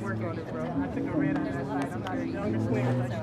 Work on it, bro. I took a red on that side. I'm not even understand.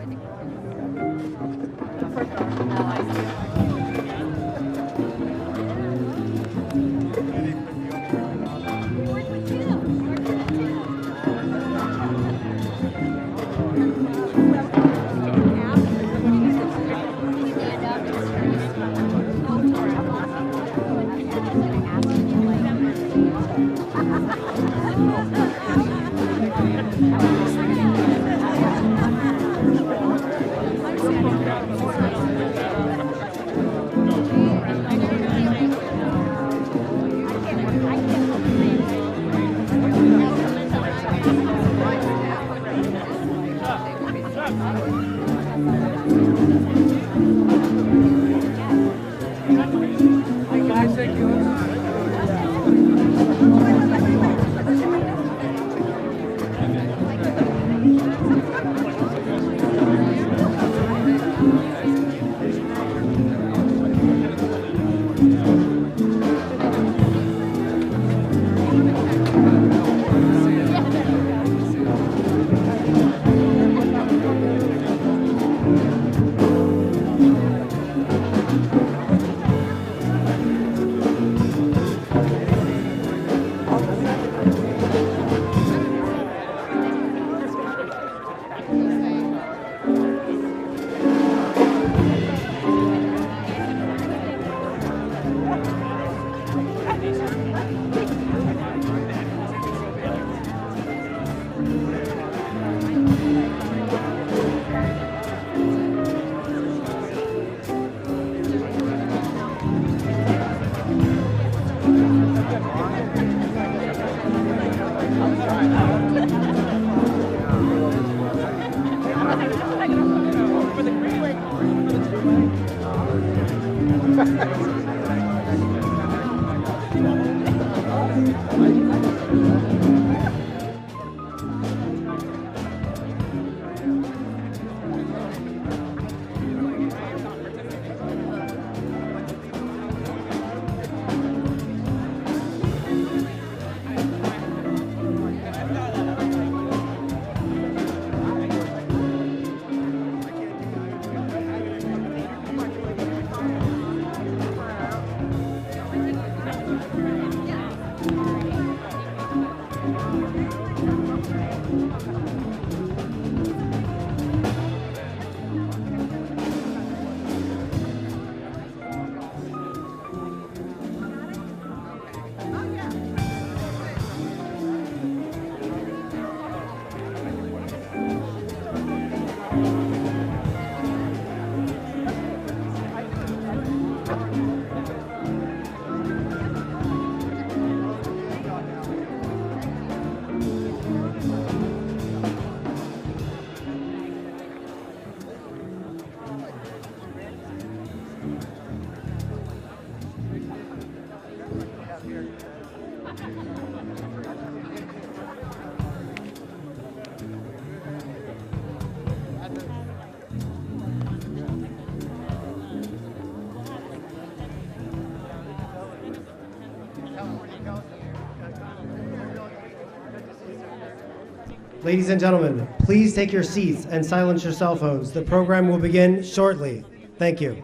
Ladies and gentlemen, please take your seats and silence your cell phones. The program will begin shortly. Thank you.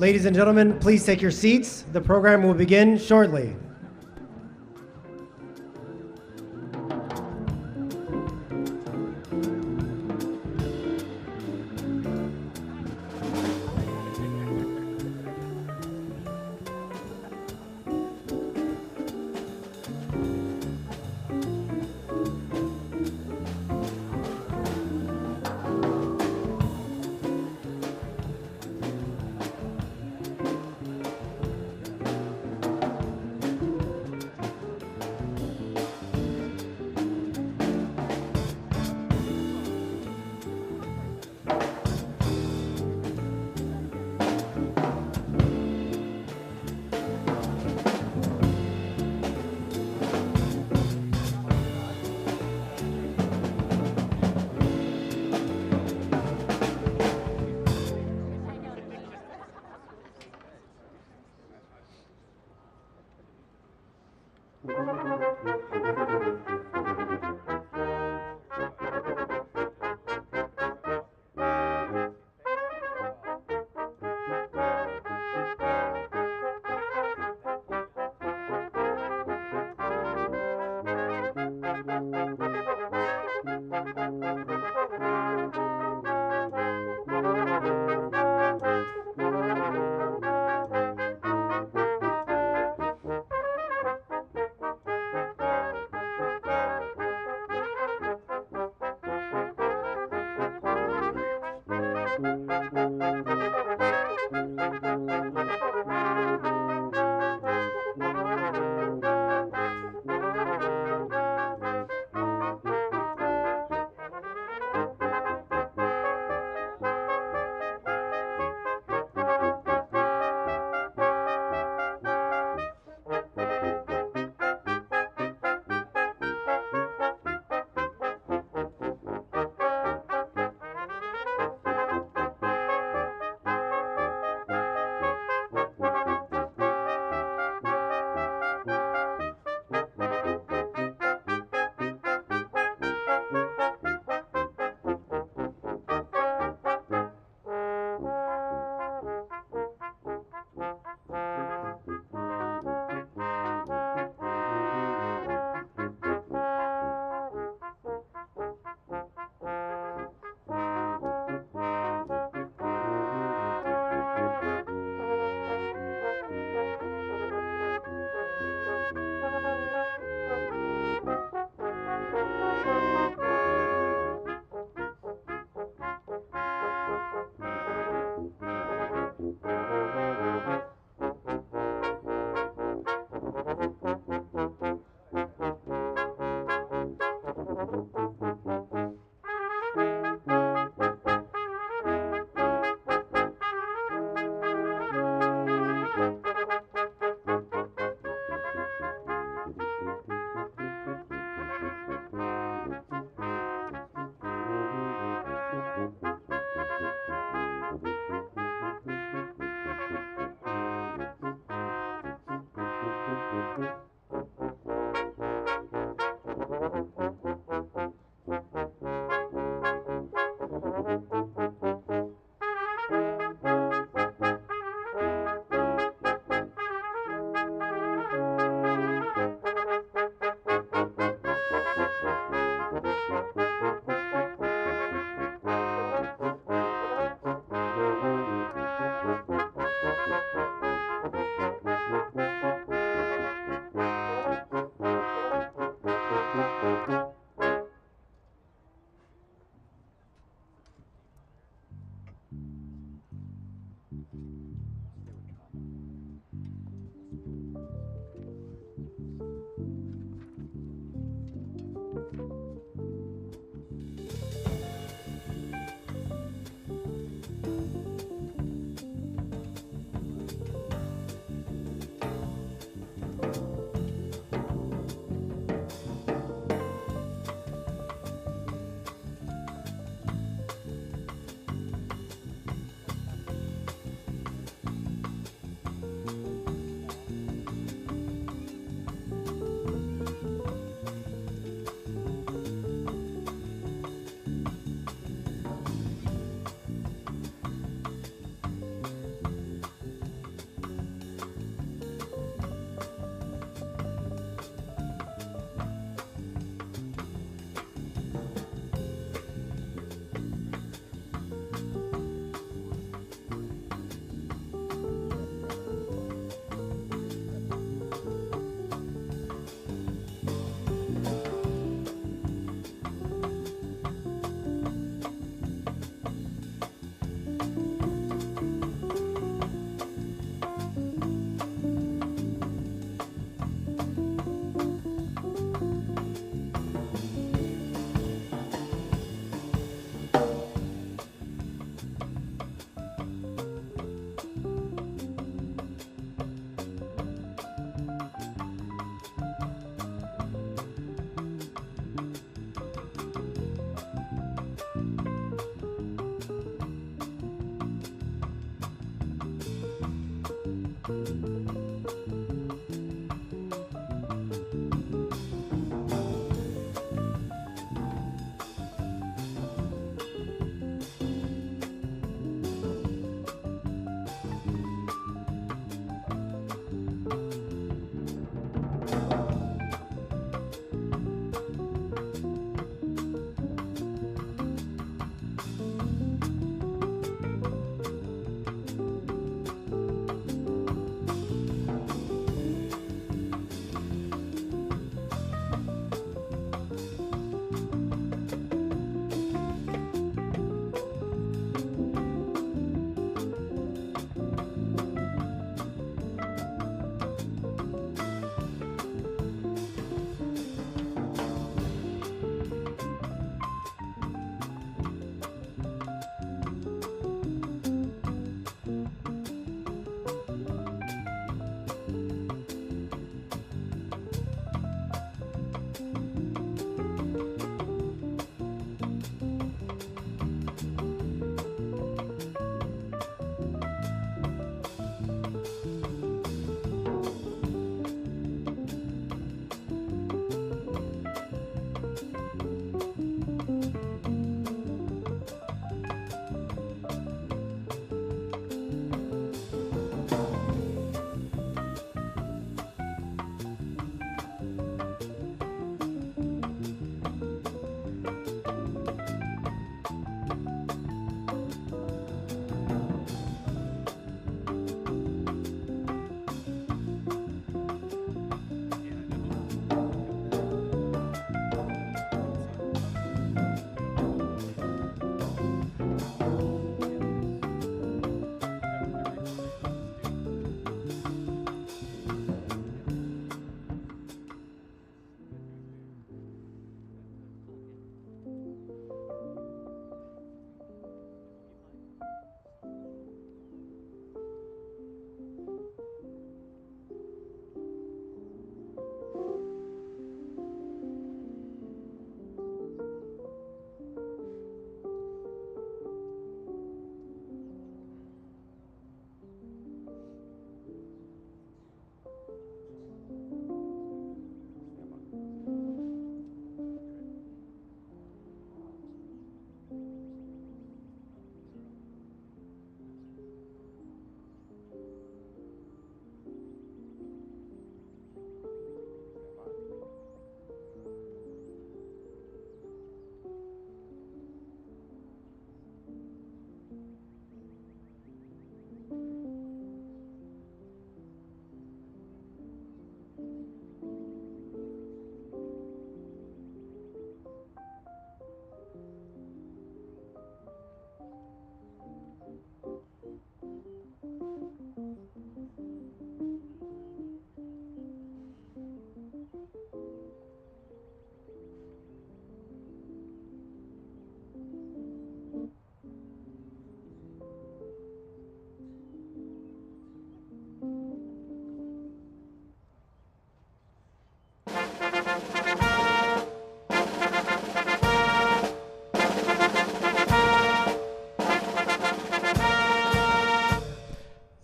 Ladies and gentlemen, please take your seats. The program will begin shortly.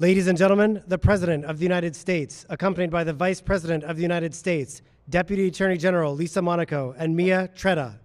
Ladies and gentlemen, the President of the United States, accompanied by the Vice President of the United States, Deputy Attorney General Lisa Monaco, and Mia Tretta.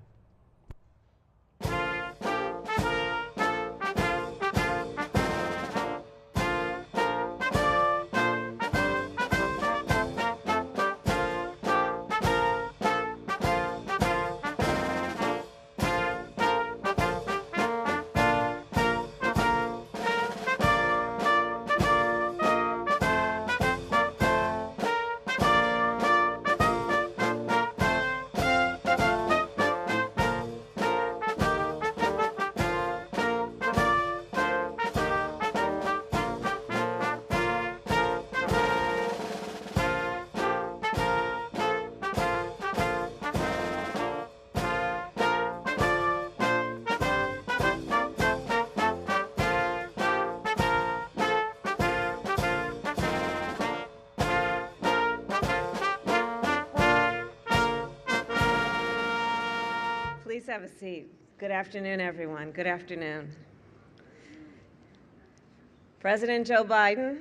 Please have a seat. Good afternoon, everyone. Good afternoon. President Joe Biden,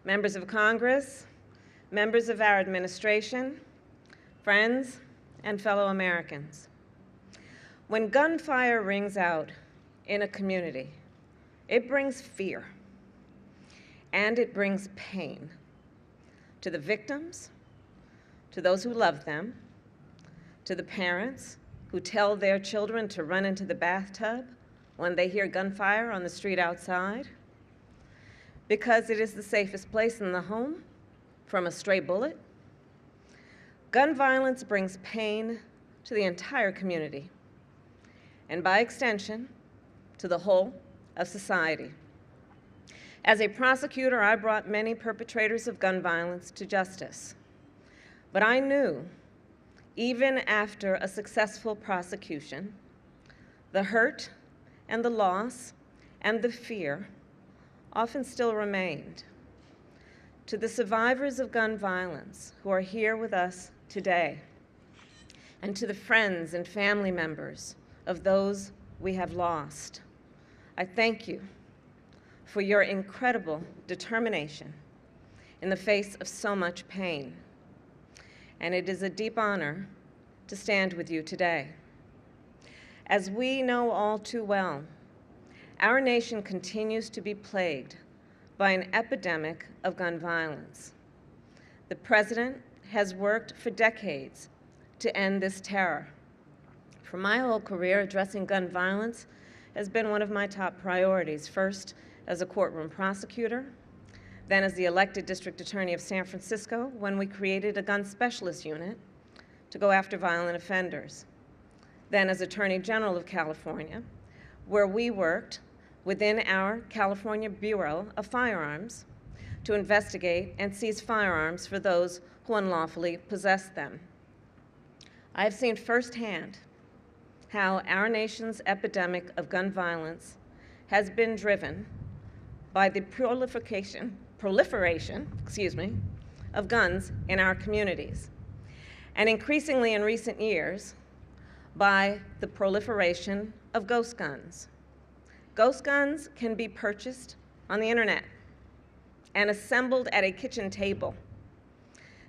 members of Congress, members of our administration, friends, and fellow Americans. When gunfire rings out in a community, it brings fear, and it brings pain to the victims, to those who love them, to the parents who tell their children to run into the bathtub when they hear gunfire on the street outside, because it is the safest place in the home from a stray bullet. Gun violence brings pain to the entire community, and by extension, to the whole of society. As a prosecutor, I brought many perpetrators of gun violence to justice, but I knew even after a successful prosecution, the hurt and the loss and the fear often still remained. To the survivors of gun violence who are here with us today, and to the friends and family members of those we have lost, I thank you for your incredible determination in the face of so much pain. And it is a deep honor to stand with you today. As we know all too well, our nation continues to be plagued by an epidemic of gun violence. The President has worked for decades to end this terror. For my whole career, addressing gun violence has been one of my top priorities, first as a courtroom prosecutor, then as the elected district attorney of San Francisco when we created a gun specialist unit to go after violent offenders, then as Attorney General of California, where we worked within our California Bureau of Firearms to investigate and seize firearms for those who unlawfully possess them. I have seen firsthand how our nation's epidemic of gun violence has been driven by the proliferation of guns in our communities, and increasingly in recent years by the proliferation of ghost guns. Ghost guns can be purchased on the internet and assembled at a kitchen table.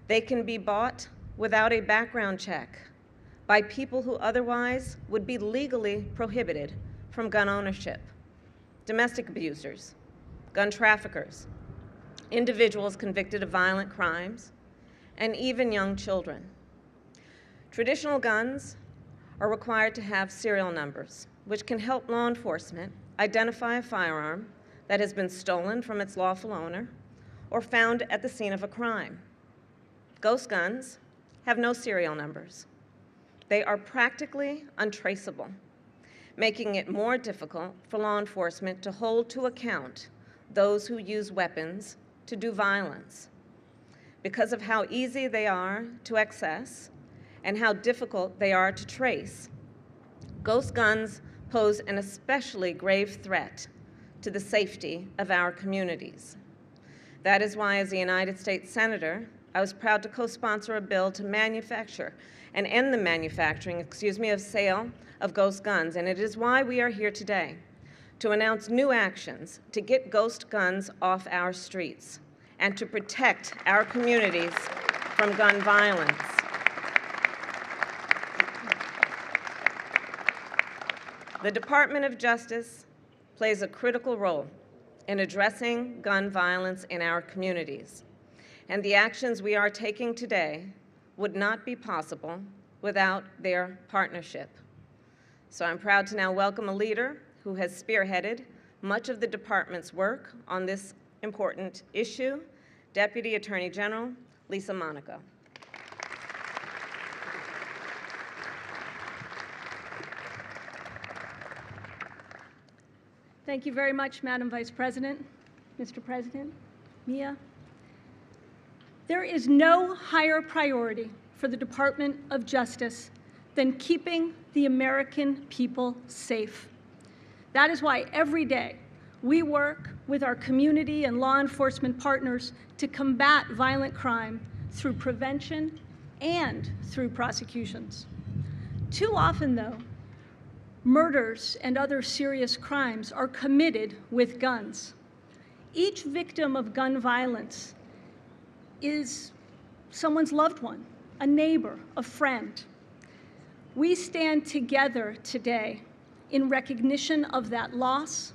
They can be bought without a background check by people who otherwise would be legally prohibited from gun ownership: domestic abusers, gun traffickers, individuals convicted of violent crimes, and even young children. Traditional guns are required to have serial numbers, which can help law enforcement identify a firearm that has been stolen from its lawful owner or found at the scene of a crime. Ghost guns have no serial numbers. They are practically untraceable, making it more difficult for law enforcement to hold to account those who use weapons to do violence. Because of how easy they are to access and how difficult they are to trace, ghost guns pose an especially grave threat to the safety of our communities. That is why, as a United States Senator, I was proud to co-sponsor a bill to manufacture and end the manufacturing, of sale of ghost guns, and it is why we are here today, to announce new actions to get ghost guns off our streets and to protect our communities from gun violence. The Department of Justice plays a critical role in addressing gun violence in our communities, and the actions we are taking today would not be possible without their partnership. So I'm proud to now welcome a leader who has spearheaded much of the department's work on this important issue, Deputy Attorney General Lisa Monaco. Thank you very much, Madam Vice President, Mr. President, Mia. There is no higher priority for the Department of Justice than keeping the American people safe. That is why every day we work with our community and law enforcement partners to combat violent crime through prevention and through prosecutions. Too often, though, murders and other serious crimes are committed with guns. Each victim of gun violence is someone's loved one, a neighbor, a friend. We stand together today in recognition of that loss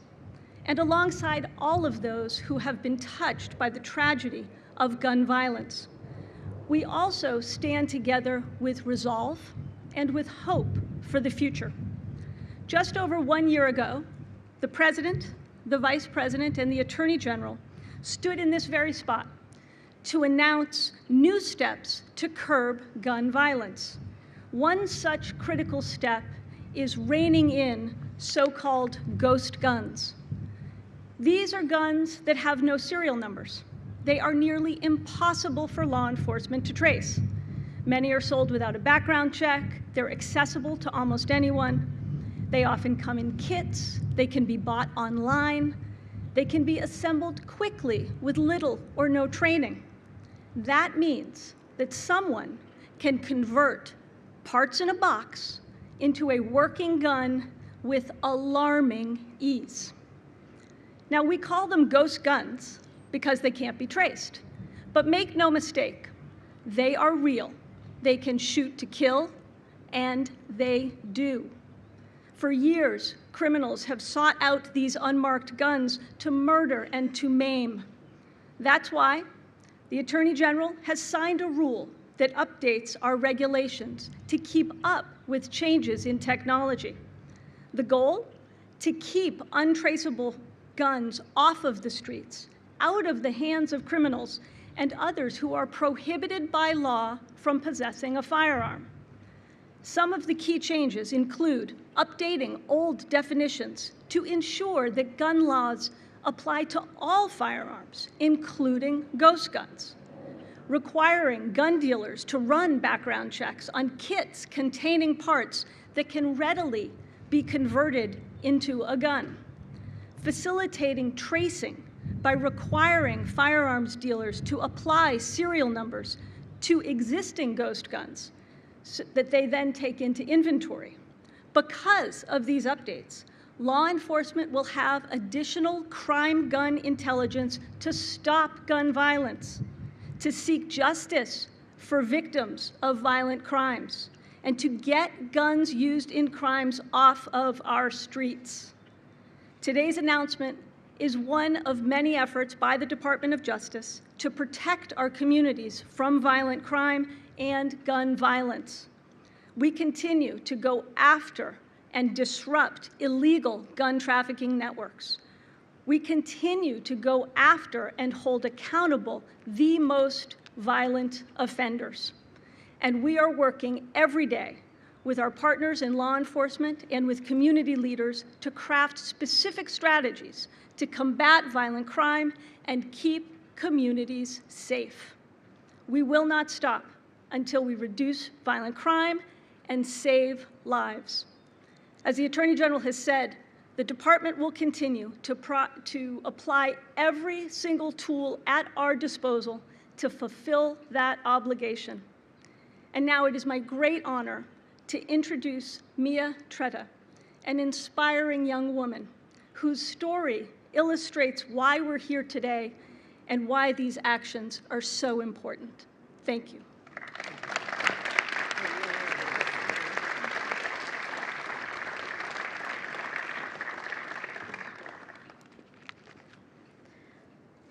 and alongside all of those who have been touched by the tragedy of gun violence. We also stand together with resolve and with hope for the future. Just over 1 year ago, the President, the Vice President, and the Attorney General stood in this very spot to announce new steps to curb gun violence. One such critical step is reining in so-called ghost guns. These are guns that have no serial numbers. They are nearly impossible for law enforcement to trace. Many are sold without a background check. They're accessible to almost anyone. They often come in kits. They can be bought online. They can be assembled quickly with little or no training. That means that someone can convert parts in a box into a working gun with alarming ease. Now, we call them ghost guns because they can't be traced. But make no mistake, they are real. They can shoot to kill, and they do. For years, criminals have sought out these unmarked guns to murder and to maim. That's why the Attorney General has signed a rule that updates our regulations to keep up with changes in technology. The goal? To keep untraceable guns off of the streets, out of the hands of criminals and others who are prohibited by law from possessing a firearm. Some of the key changes include updating old definitions to ensure that gun laws apply to all firearms, including ghost guns, requiring gun dealers to run background checks on kits containing parts that can readily be converted into a gun, facilitating tracing by requiring firearms dealers to apply serial numbers to existing ghost guns so that they then take into inventory. Because of these updates, law enforcement will have additional crime gun intelligence to stop gun violence, to seek justice for victims of violent crimes, and to get guns used in crimes off of our streets. Today's announcement is one of many efforts by the Department of Justice to protect our communities from violent crime and gun violence. We continue to go after and disrupt illegal gun trafficking networks. We continue to go after and hold accountable the most violent offenders. And we are working every day with our partners in law enforcement and with community leaders to craft specific strategies to combat violent crime and keep communities safe. We will not stop until we reduce violent crime and save lives. As the Attorney General has said, the department will continue to apply every single tool at our disposal to fulfill that obligation. And now it is my great honor to introduce Mia Tretta, an inspiring young woman whose story illustrates why we're here today and why these actions are so important. Thank you.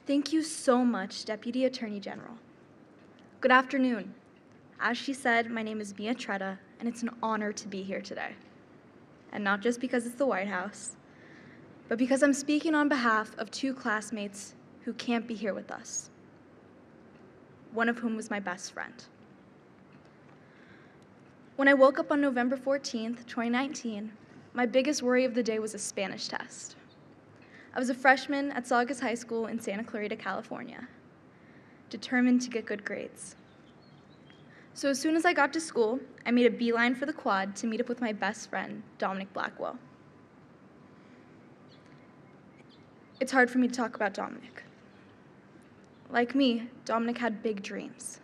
Thank you so much, Deputy Attorney General. Good afternoon. As she said, my name is Mia Tretta, and it's an honor to be here today. And not just because it's the White House, but because I'm speaking on behalf of two classmates who can't be here with us, one of whom was my best friend. When I woke up on November 14th, 2019, my biggest worry of the day was a Spanish test. I was a freshman at Saugus High School in Santa Clarita, California, determined to get good grades. So as soon as I got to school, I made a beeline for the quad to meet up with my best friend, Dominic Blackwell. It's hard for me to talk about Dominic. Like me, Dominic had big dreams,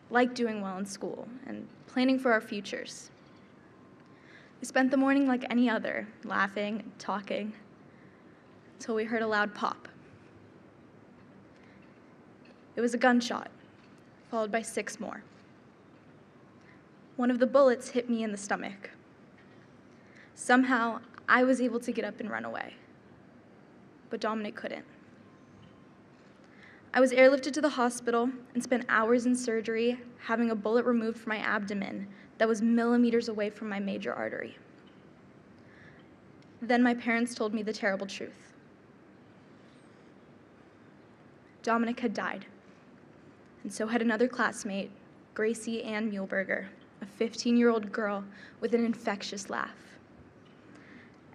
liked doing well in school, and planning for our futures. We spent the morning like any other, laughing and talking, until we heard a loud pop. It was a gunshot, followed by 6 more. One of the bullets hit me in the stomach. Somehow, I was able to get up and run away, but Dominic couldn't. I was airlifted to the hospital and spent hours in surgery having a bullet removed from my abdomen that was millimeters away from my major artery. Then my parents told me the terrible truth. Dominic had died, and so had another classmate, Gracie Ann Muehlberger, a 15-year-old girl with an infectious laugh.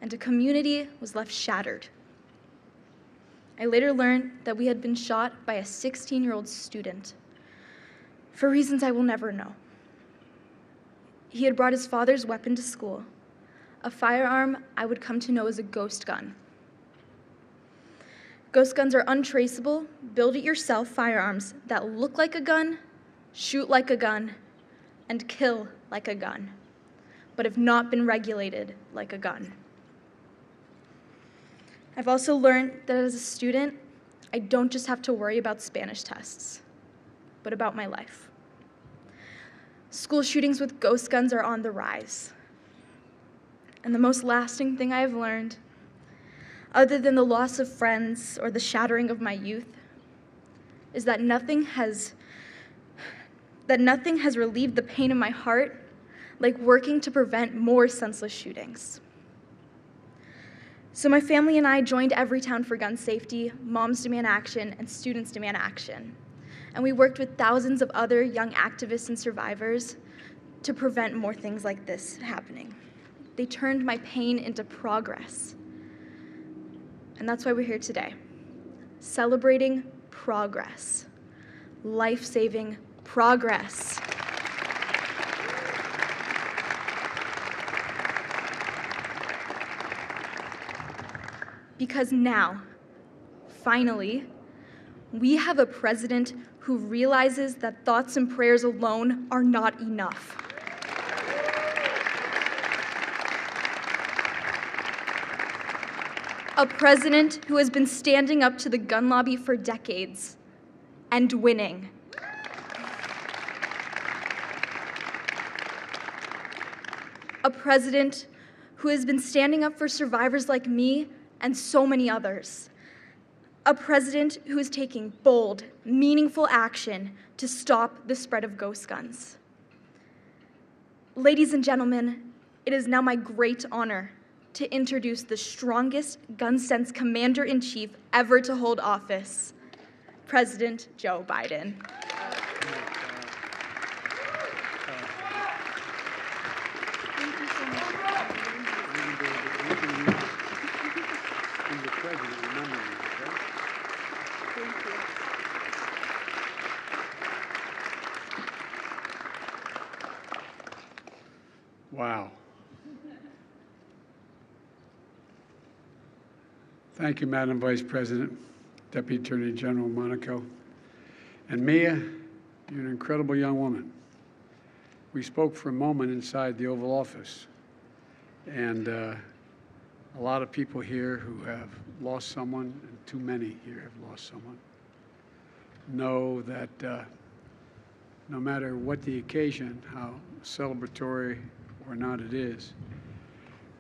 And a community was left shattered. I later learned that we had been shot by a 16-year-old student for reasons I will never know. He had brought his father's weapon to school, a firearm I would come to know as a ghost gun. Ghost guns are untraceable, build-it-yourself firearms that look like a gun, shoot like a gun, and kill like a gun, but have not been regulated like a gun. I've also learned that as a student, I don't just have to worry about Spanish tests, but about my life. School shootings with ghost guns are on the rise. And the most lasting thing I have learned, other than the loss of friends or the shattering of my youth, is that nothing has relieved the pain in my heart like working to prevent more senseless shootings. So my family and I joined Everytown for Gun Safety, Moms Demand Action, and Students Demand Action. And we worked with thousands of other young activists and survivors to prevent more things like this happening. They turned my pain into progress. And that's why we're here today, celebrating progress, life-saving progress. Because now, finally, we have a president who realizes that thoughts and prayers alone are not enough. A president who has been standing up to the gun lobby for decades and winning. A president who has been standing up for survivors like me and so many others. A president who is taking bold, meaningful action to stop the spread of ghost guns. Ladies and gentlemen, it is now my great honor to introduce the strongest gun sense commander-in-chief ever to hold office, President Joe Biden. Wow. Thank you, Madam Vice President, Deputy Attorney General Monaco. And Mia, you're an incredible young woman. We spoke for a moment inside the Oval Office, and a lot of people here who have lost someone, and too many here have lost someone, know that no matter what the occasion, how celebratory or not it is,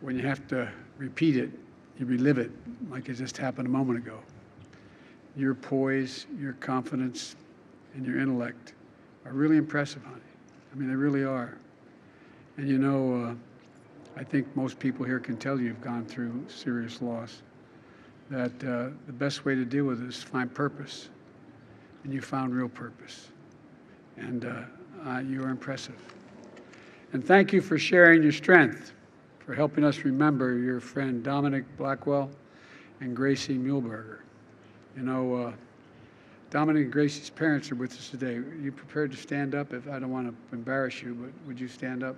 when you have to repeat it, you relive it like it just happened a moment ago. Your poise, your confidence, and your intellect are really impressive, honey. I mean, they really are. And you know, I think most people here can tell you've gone through serious loss, that the best way to deal with it is find purpose. And you found real purpose. And you are impressive. And thank you for sharing your strength, for helping us remember your friend Dominic Blackwell and Gracie Muehlberger. You know, Dominic and Gracie's parents are with us today. Are you prepared to stand up? If I don't want to embarrass you, but would you stand up?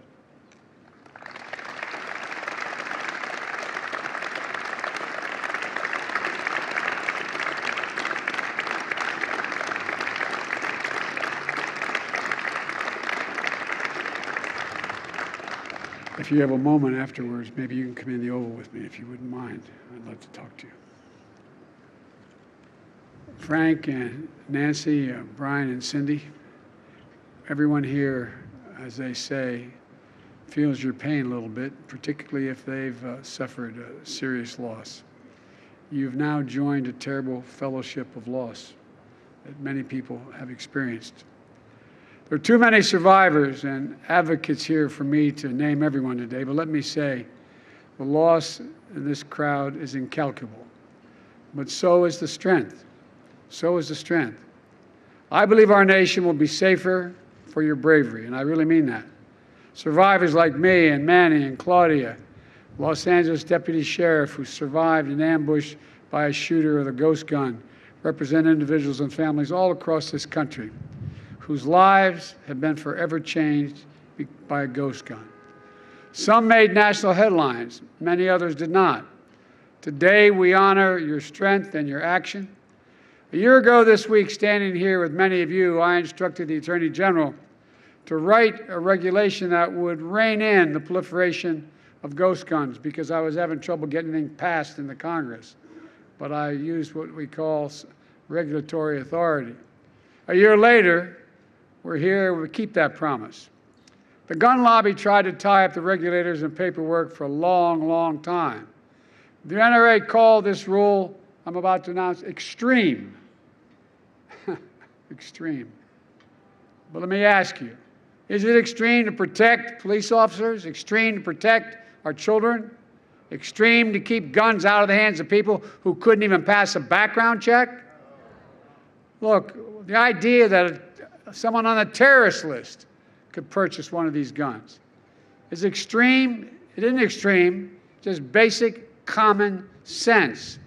If you have a moment afterwards, maybe you can come in the Oval with me if you wouldn't mind. I'd love to talk to you. Frank and Nancy, Brian and Cindy, everyone here, as they say, feels your pain a little bit, particularly if they've suffered a serious loss. You've now joined a terrible fellowship of loss that many people have experienced. There are too many survivors and advocates here for me to name everyone today, but let me say, the loss in this crowd is incalculable, but so is the strength. So is the strength. I believe our nation will be safer for your bravery, and I really mean that. Survivors like me and Manny and Claudia, Los Angeles Deputy Sheriff who survived an ambush by a shooter with a ghost gun, represent individuals and families all across this country whose lives have been forever changed by a ghost gun. Some made national headlines, many others did not. Today we honor your strength and your action. A year ago this week, standing here with many of you, I instructed the Attorney General to write a regulation that would rein in the proliferation of ghost guns because I was having trouble getting anything passed in the Congress. But I used what we call regulatory authority. A year later, we're here, we keep that promise. The gun lobby tried to tie up the regulators and paperwork for a long, long time. The NRA called this rule I'm about to announce extreme. Extreme. But let me ask you, is it extreme to protect police officers? Extreme to protect our children? Extreme to keep guns out of the hands of people who couldn't even pass a background check? Look, the idea that someone on a terrorist list could purchase one of these guns is extreme. It isn't extreme, just basic common sense.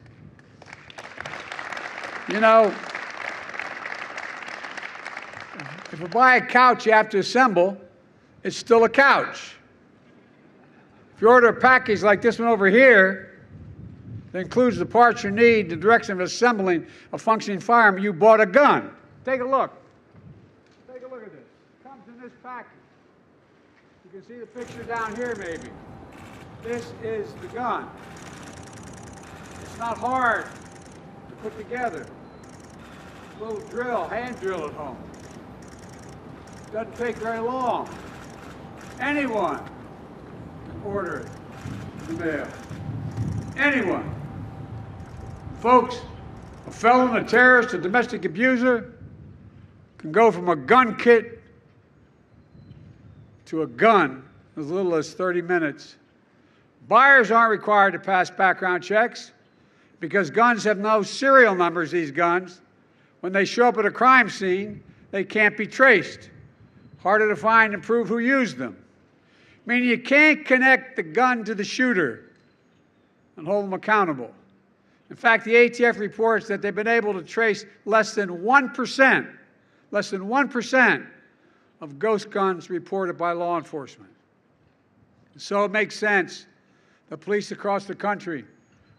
You know, if you buy a couch you have to assemble, it's still a couch. If you order a package like this one over here that includes the parts you need, the direction of assembling a functioning firearm, you bought a gun. Take a look. Take a look at this. It comes in this package. You can see the picture down here maybe. This is the gun. It's not hard to put together. A little drill, hand drill at home. Doesn't take very long. Anyone can order it in the mail. Anyone. Folks, a felon, a terrorist, a domestic abuser can go from a gun kit to a gun in as little as 30 minutes. Buyers aren't required to pass background checks because guns have no serial numbers, these guns. When they show up at a crime scene, they can't be traced. Harder to find and prove who used them. Meaning you can't connect the gun to the shooter and hold them accountable. In fact, the ATF reports that they've been able to trace less than 1% of ghost guns reported by law enforcement. So it makes sense that police across the country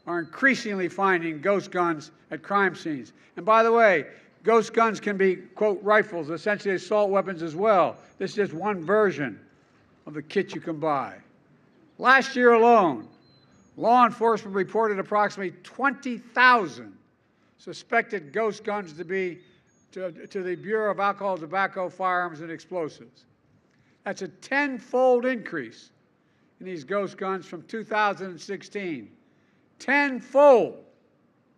are increasingly finding ghost guns at crime scenes. And by the way, ghost guns can be, quote, rifles, essentially assault weapons as well. This is just one version of the kit you can buy. Last year alone, Law enforcement reported approximately 20,000 suspected ghost guns to the Bureau of Alcohol, Tobacco, Firearms, and Explosives. That's a 10-fold increase in these ghost guns from 2016. 10-fold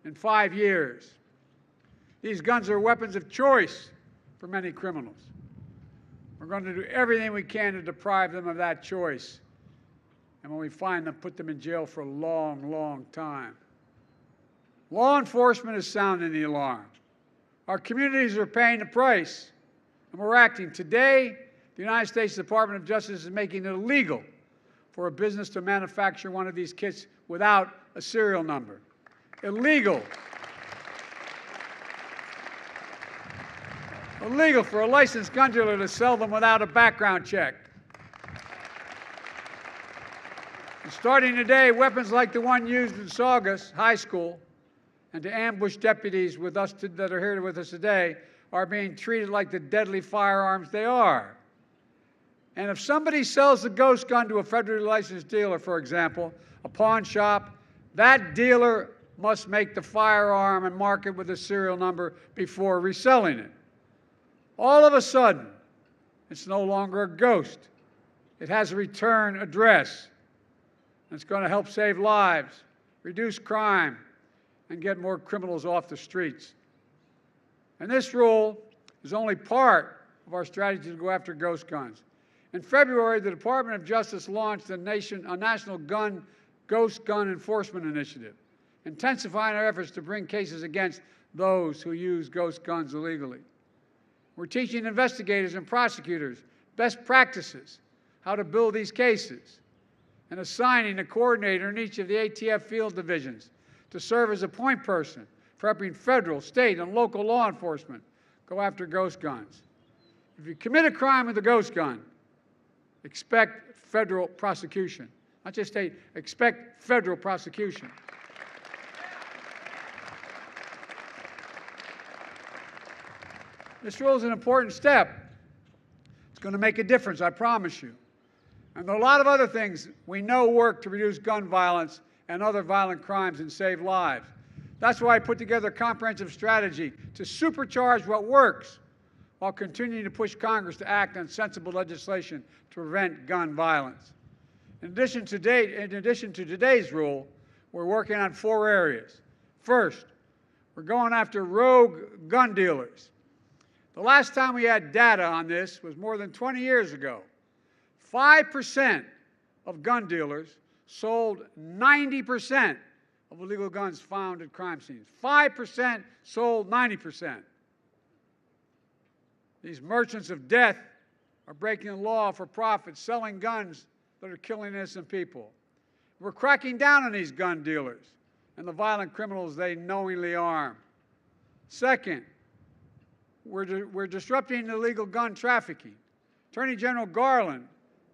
in 5 years. These guns are weapons of choice for many criminals. We're going to do everything we can to deprive them of that choice. And when we find them, put them in jail for a long, long time. Law enforcement is sounding the alarm. Our communities are paying the price, and we're acting. Today, the United States Department of Justice is making it illegal for a business to manufacture one of these kits without a serial number. Illegal. Illegal for a licensed gun dealer to sell them without a background check. And starting today, weapons like the one used in Saugus High School and to ambush deputies that are here with us today are being treated like the deadly firearms they are. And if somebody sells a ghost gun to a federally licensed dealer, for example, a pawn shop, that dealer must make the firearm and mark it with a serial number before reselling it. All of a sudden, it's no longer a ghost. It has a return address. It's going to help save lives, reduce crime, and get more criminals off the streets. And this rule is only part of our strategy to go after ghost guns. In February, the Department of Justice launched a national ghost gun enforcement initiative, intensifying our efforts to bring cases against those who use ghost guns illegally. We're teaching investigators and prosecutors best practices, how to build these cases, and assigning a coordinator in each of the ATF field divisions to serve as a point person for helping federal, state, and local law enforcement go after ghost guns. If you commit a crime with a ghost gun, expect federal prosecution. Not just state, expect federal prosecution. This rule is an important step. It's going to make a difference, I promise you. And there are a lot of other things we know work to reduce gun violence and other violent crimes and save lives. That's why I put together a comprehensive strategy to supercharge what works while continuing to push Congress to act on sensible legislation to prevent gun violence. In addition to today's rule, we're working on 4 areas. First, we're going after rogue gun dealers. The last time we had data on this was more than 20 years ago. 5% of gun dealers sold 90% of illegal guns found at crime scenes. 5% sold 90%. These merchants of death are breaking the law for profit, selling guns that are killing innocent people. We're cracking down on these gun dealers and the violent criminals they knowingly arm. Second, we're disrupting illegal gun trafficking. Attorney General Garland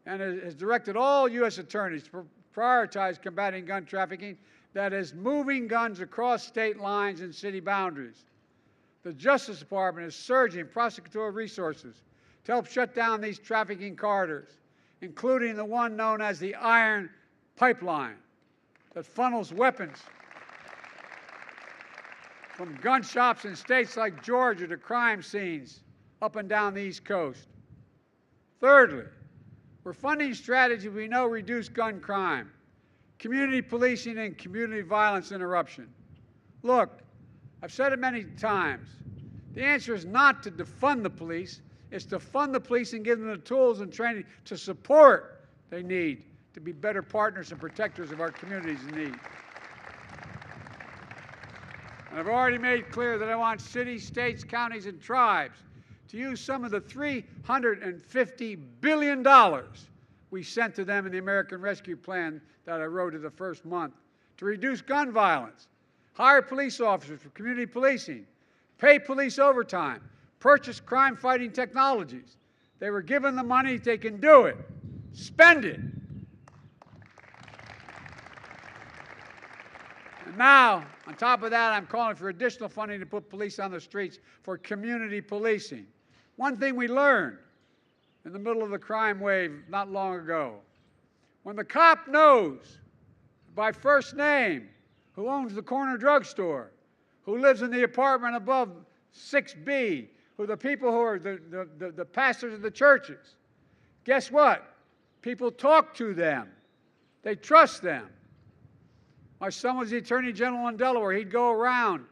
has directed all U.S. attorneys to prioritize combating gun trafficking that is moving guns across state lines and city boundaries. The Justice Department is surging prosecutorial resources to help shut down these trafficking corridors, including the one known as the Iron Pipeline that funnels weapons from gun shops in states like Georgia to crime scenes up and down the East Coast. Thirdly, we're funding strategies we know reduce gun crime, community policing, and community violence interruption. Look, I've said it many times. The answer is not to defund the police. It's to fund the police and give them the tools and training to support they need to be better partners and protectors of our communities in need. And I've already made clear that I want cities, states, counties, and tribes to use some of the $350 billion we sent to them in the American Rescue Plan that I wrote in the first month to reduce gun violence, hire police officers for community policing, pay police overtime, purchase crime-fighting technologies. They were given the money, they can do it. Spend it. And now, on top of that, I'm calling for additional funding to put police on the streets for community policing. One thing we learned in the middle of the crime wave not long ago, when the cop knows by first name, who owns the corner drugstore, who lives in the apartment above 6B, who the people who are the pastors of the churches. Guess what? People talk to them. They trust them. My son was the Attorney General in Delaware. He'd go around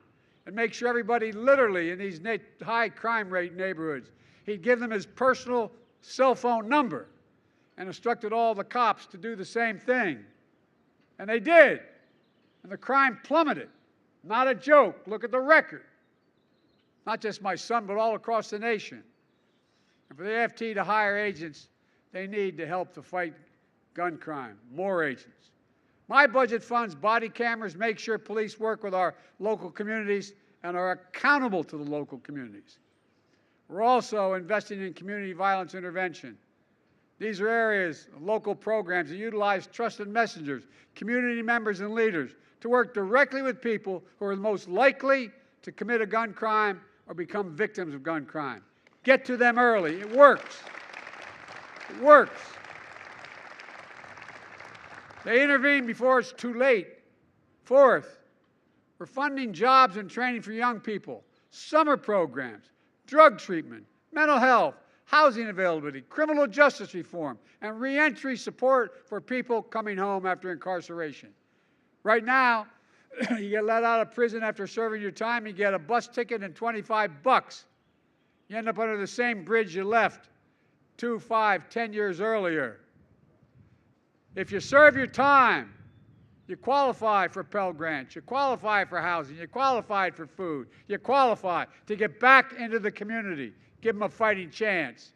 and make sure everybody literally in these high crime rate neighborhoods, he'd give them his personal cell phone number and instructed all the cops to do the same thing. And they did. And the crime plummeted. Not a joke. Look at the record. Not just my son, but all across the nation. And for the FT to hire agents, they need to help to fight gun crime. More agents. My budget funds body cameras, make sure police work with our local communities and are accountable to the local communities. We're also investing in community violence intervention. These are areas, local programs that utilize trusted messengers, community members and leaders to work directly with people who are the most likely to commit a gun crime or become victims of gun crime. Get to them early. It works. It works. They intervene before it's too late. Fourth, we're funding jobs and training for young people, summer programs, drug treatment, mental health, housing availability, criminal justice reform, and reentry support for people coming home after incarceration. Right now, you get let out of prison after serving your time, you get a bus ticket and $25. You end up under the same bridge you left 2, 5, 10 years earlier. If you serve your time, you qualify for Pell Grants, you qualify for housing, you qualify for food, you qualify to get back into the community, give them a fighting chance.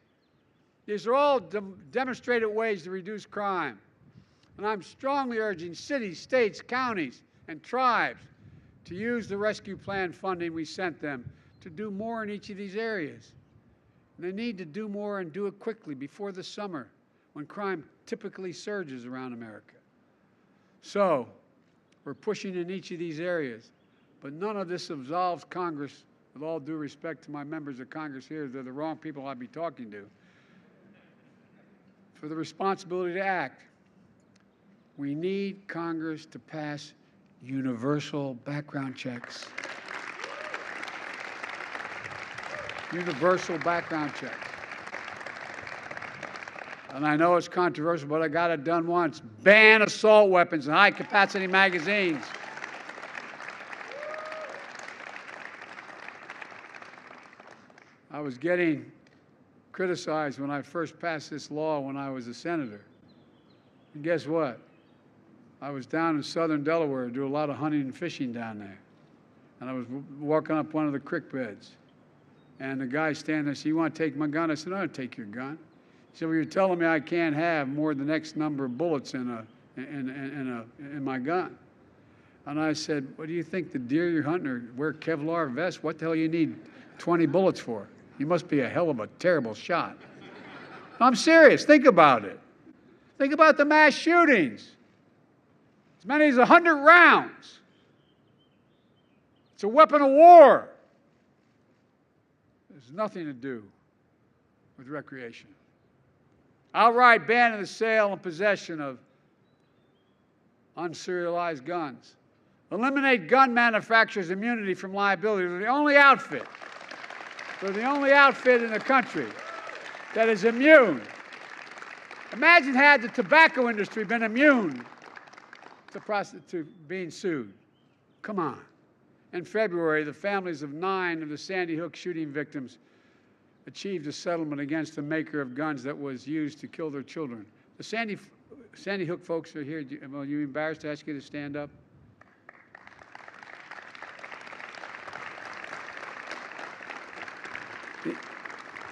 These are all demonstrated ways to reduce crime. And I'm strongly urging cities, states, counties, and tribes to use the rescue plan funding we sent them to do more in each of these areas. And they need to do more and do it quickly before the summer, when crime typically surges around America. So, we're pushing in each of these areas, but none of this absolves Congress, with all due respect to my members of Congress here, they're the wrong people I'd be talking to, for the responsibility to act. We need Congress to pass universal background checks. Universal background checks. And I know it's controversial, but I got it done once. Ban assault weapons and high-capacity magazines. I was getting criticized when I first passed this law when I was a senator. And guess what? I was down in southern Delaware, do a lot of hunting and fishing down there. And I was walking up one of the creek beds. And the guy standing there said, "You want to take my gun?" I said, "No, I'll take your gun." He said, "Well, you're telling me I can't have more than the next number of bullets in my gun." And I said, "What do you think, the deer you're hunting or wear Kevlar vests? What the hell you need 20 bullets for? You must be a hell of a terrible shot." I'm serious. Think about it. Think about the mass shootings. As many as 100 rounds. It's a weapon of war. There's nothing to do with recreation. Outright banning the sale and possession of unserialized guns. Eliminate gun manufacturers' immunity from liability. They're the only outfit. They're the only outfit in the country that is immune. Imagine had the tobacco industry been immune to being sued. Come on. In February, the families of 9 of the Sandy Hook shooting victims achieved a settlement against the maker of guns that was used to kill their children. The Sandy Hook folks are here. Are you embarrassed to ask you to stand up?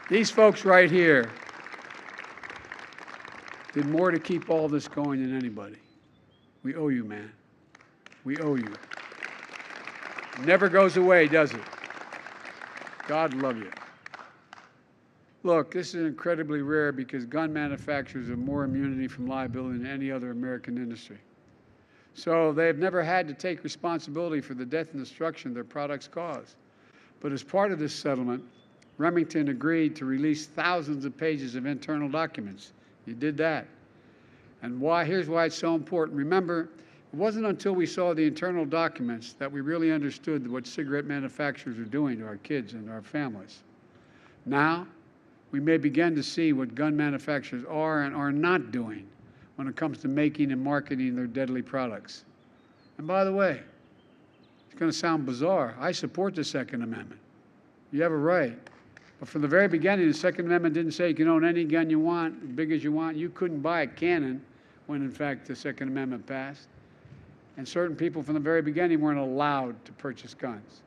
These folks right here did more to keep all this going than anybody. We owe you, man. We owe you. It never goes away, does it? God love you. Look, this is incredibly rare because gun manufacturers have more immunity from liability than any other American industry. So they've never had to take responsibility for the death and destruction their products cause. But as part of this settlement, Remington agreed to release thousands of pages of internal documents. You did that. And here's why it's so important. Remember, It wasn't until we saw the internal documents that we really understood what cigarette manufacturers are doing to our kids and our families. Now, we may begin to see what gun manufacturers are and are not doing when it comes to making and marketing their deadly products. And by the way, it's going to sound bizarre. I support the Second Amendment. You have a right. But from the very beginning, the Second Amendment didn't say you can own any gun you want, as big as you want. You couldn't buy a cannon when, in fact, the Second Amendment passed. And certain people from the very beginning weren't allowed to purchase guns.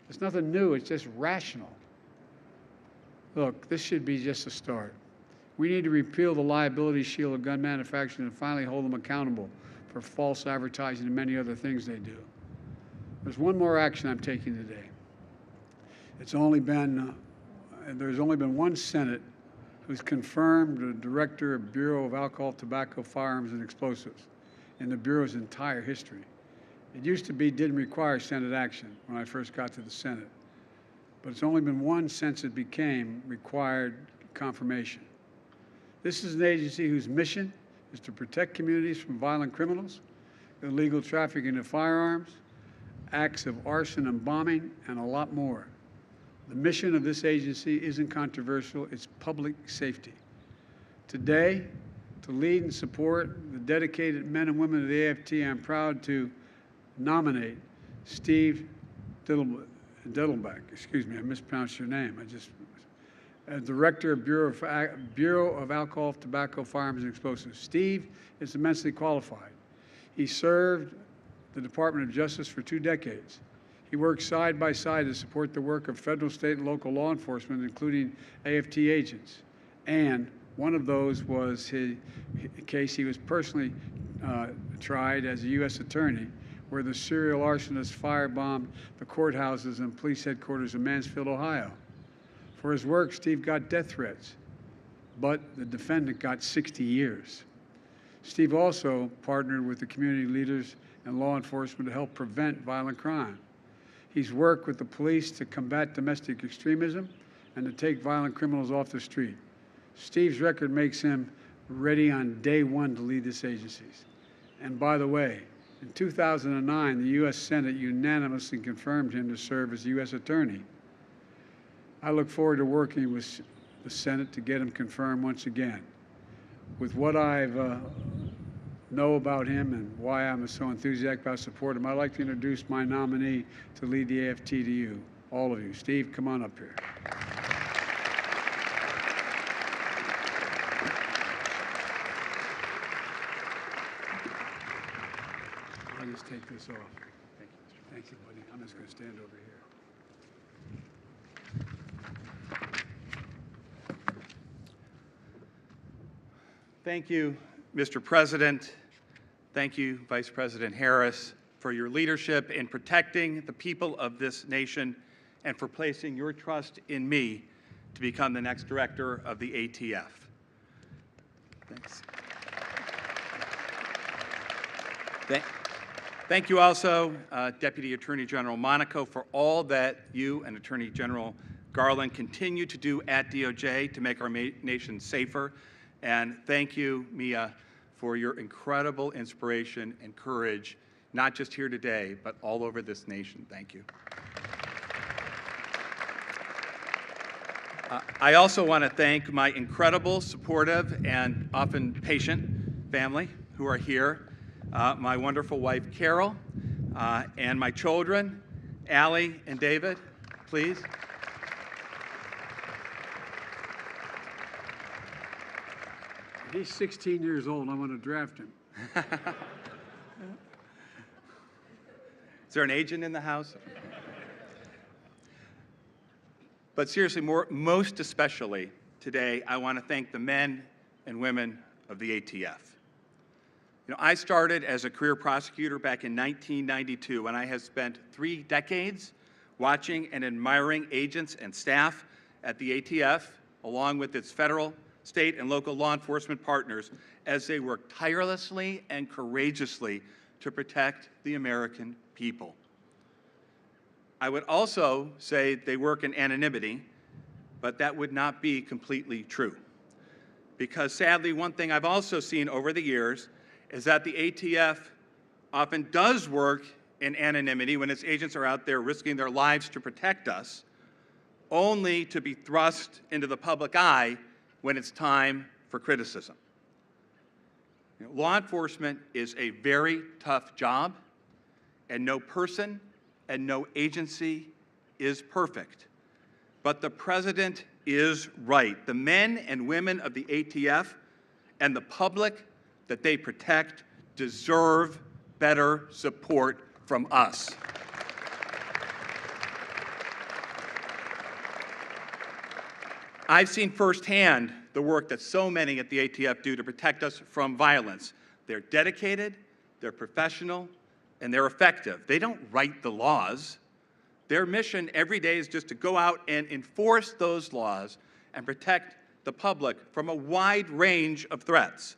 It's nothing new. It's just rational. Look, this should be just a start. We need to repeal the liability shield of gun manufacturers and finally hold them accountable for false advertising and many other things they do. There's one more action I'm taking today. There's only been one Senate who's confirmed the Director of Bureau of Alcohol, Tobacco, Firearms, and Explosives in the Bureau's entire history. It used to be didn't require Senate action when I first got to the Senate. But it's only been one since it became required confirmation. This is an agency whose mission is to protect communities from violent criminals, illegal trafficking of firearms, acts of arson and bombing, and a lot more. The mission of this agency isn't controversial, it's public safety. Today, to lead and support the dedicated men and women of the AFT, I'm proud to nominate Steve Dittelbeck. Excuse me, I mispronounced your name. As Director of Bureau of Alcohol, Tobacco, Firearms, and Explosives. Steve is immensely qualified. He served the Department of Justice for 2 decades. He worked side by side to support the work of federal, state, and local law enforcement, including AFT agents. And one of those was his case he was personally tried as a U.S. attorney, where the serial arsonist firebombed the courthouses and police headquarters in Mansfield, Ohio. For his work, Steve got death threats, but the defendant got 60 years. Steve also partnered with the community leaders and law enforcement to help prevent violent crime. He's worked with the police to combat domestic extremism and to take violent criminals off the street. Steve's record makes him ready on day one to lead this agency. And by the way, in 2009, the U.S. Senate unanimously confirmed him to serve as U.S. Attorney. I look forward to working with the Senate to get him confirmed once again. With what I know about him and why I'm so enthusiastic about supporting him, I'd like to introduce my nominee to lead the AFT to you, all of you. Steve, come on up here. I'll just take this off. Thank you, buddy. I'm just going to stand over here. Thank you, Mr. President. Thank you, Vice President Harris, for your leadership in protecting the people of this nation and for placing your trust in me to become the next director of the ATF. Thanks. Thank you also, Deputy Attorney General Monaco, for all that you and Attorney General Garland continue to do at DOJ to make our nation safer. And thank you, Mia, for your incredible inspiration and courage, not just here today, but all over this nation. Thank you. I also want to thank my incredible, supportive, and often patient family who are here. My wonderful wife, Carol, and my children, Allie and David, please. He's 16 years old. I want to draft him. Is there an agent in the house? But seriously, most especially today, I want to thank the men and women of the ATF. You know, I started as a career prosecutor back in 1992, and I have spent 3 decades watching and admiring agents and staff at the ATF, along with its federal, state, and local law enforcement partners as they work tirelessly and courageously to protect the American people. I would also say they work in anonymity, but that would not be completely true. Because sadly, one thing I've also seen over the years is that the ATF often does work in anonymity when its agents are out there risking their lives to protect us, only to be thrust into the public eye when it's time for criticism. Law enforcement is a very tough job, and no person and no agency is perfect. But the President is right. The men and women of the ATF and the public that they protect deserve better support from us. I've seen firsthand the work that so many at the ATF do to protect us from violence. They're dedicated, they're professional, and they're effective. They don't write the laws. Their mission every day is just to go out and enforce those laws and protect the public from a wide range of threats.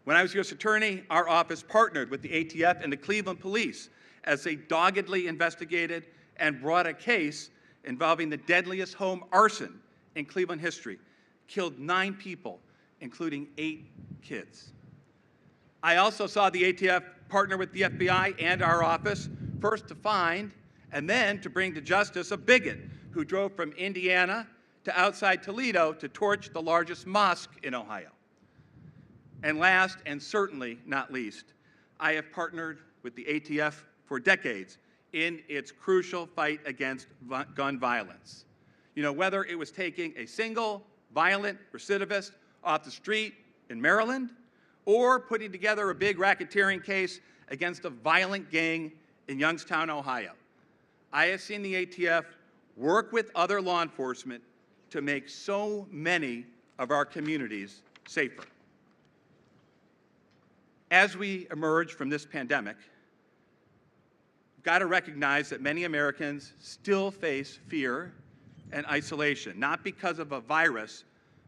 When I was U.S. Attorney, our office partnered with the ATF and the Cleveland Police as they doggedly investigated and brought a case involving the deadliest home arson in Cleveland history. Killed 9 people, including 8 kids. I also saw the ATF partner with the FBI and our office, first to find and then to bring to justice a bigot who drove from Indiana to outside Toledo to torch the largest mosque in Ohio. And last, and certainly not least, I have partnered with the ATF for decades in its crucial fight against gun violence. Whether it was taking a single violent recidivist off the street in Maryland, or putting together a big racketeering case against a violent gang in Youngstown, Ohio. I have seen the ATF work with other law enforcement to make so many of our communities safer. As we emerge from this pandemic, we've got to recognize that many Americans still face fear and isolation, not because of a virus,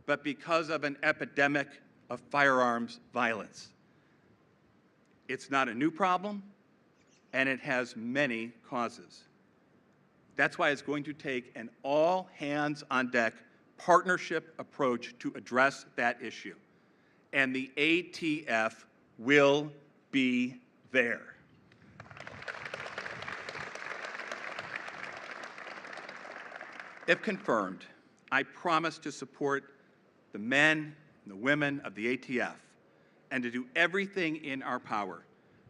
but because of an epidemic of firearms violence. It's not a new problem, and it has many causes. That's why it's going to take an all-hands-on-deck partnership approach to address that issue. And the ATF will be there. If confirmed, I promise to support the men and the women of the ATF and to do everything in our power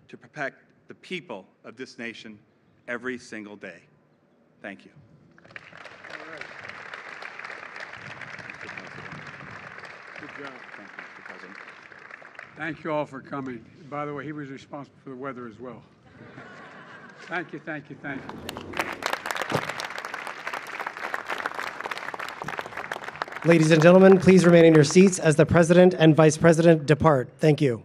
to protect the people of this nation every single day. Thank you. Good job. Thank you, Mr. President. Thank you all for coming. By the way, he was responsible for the weather as well. Thank you, thank you, thank you. Ladies and gentlemen, please remain in your seats as the President and Vice President depart. Thank you.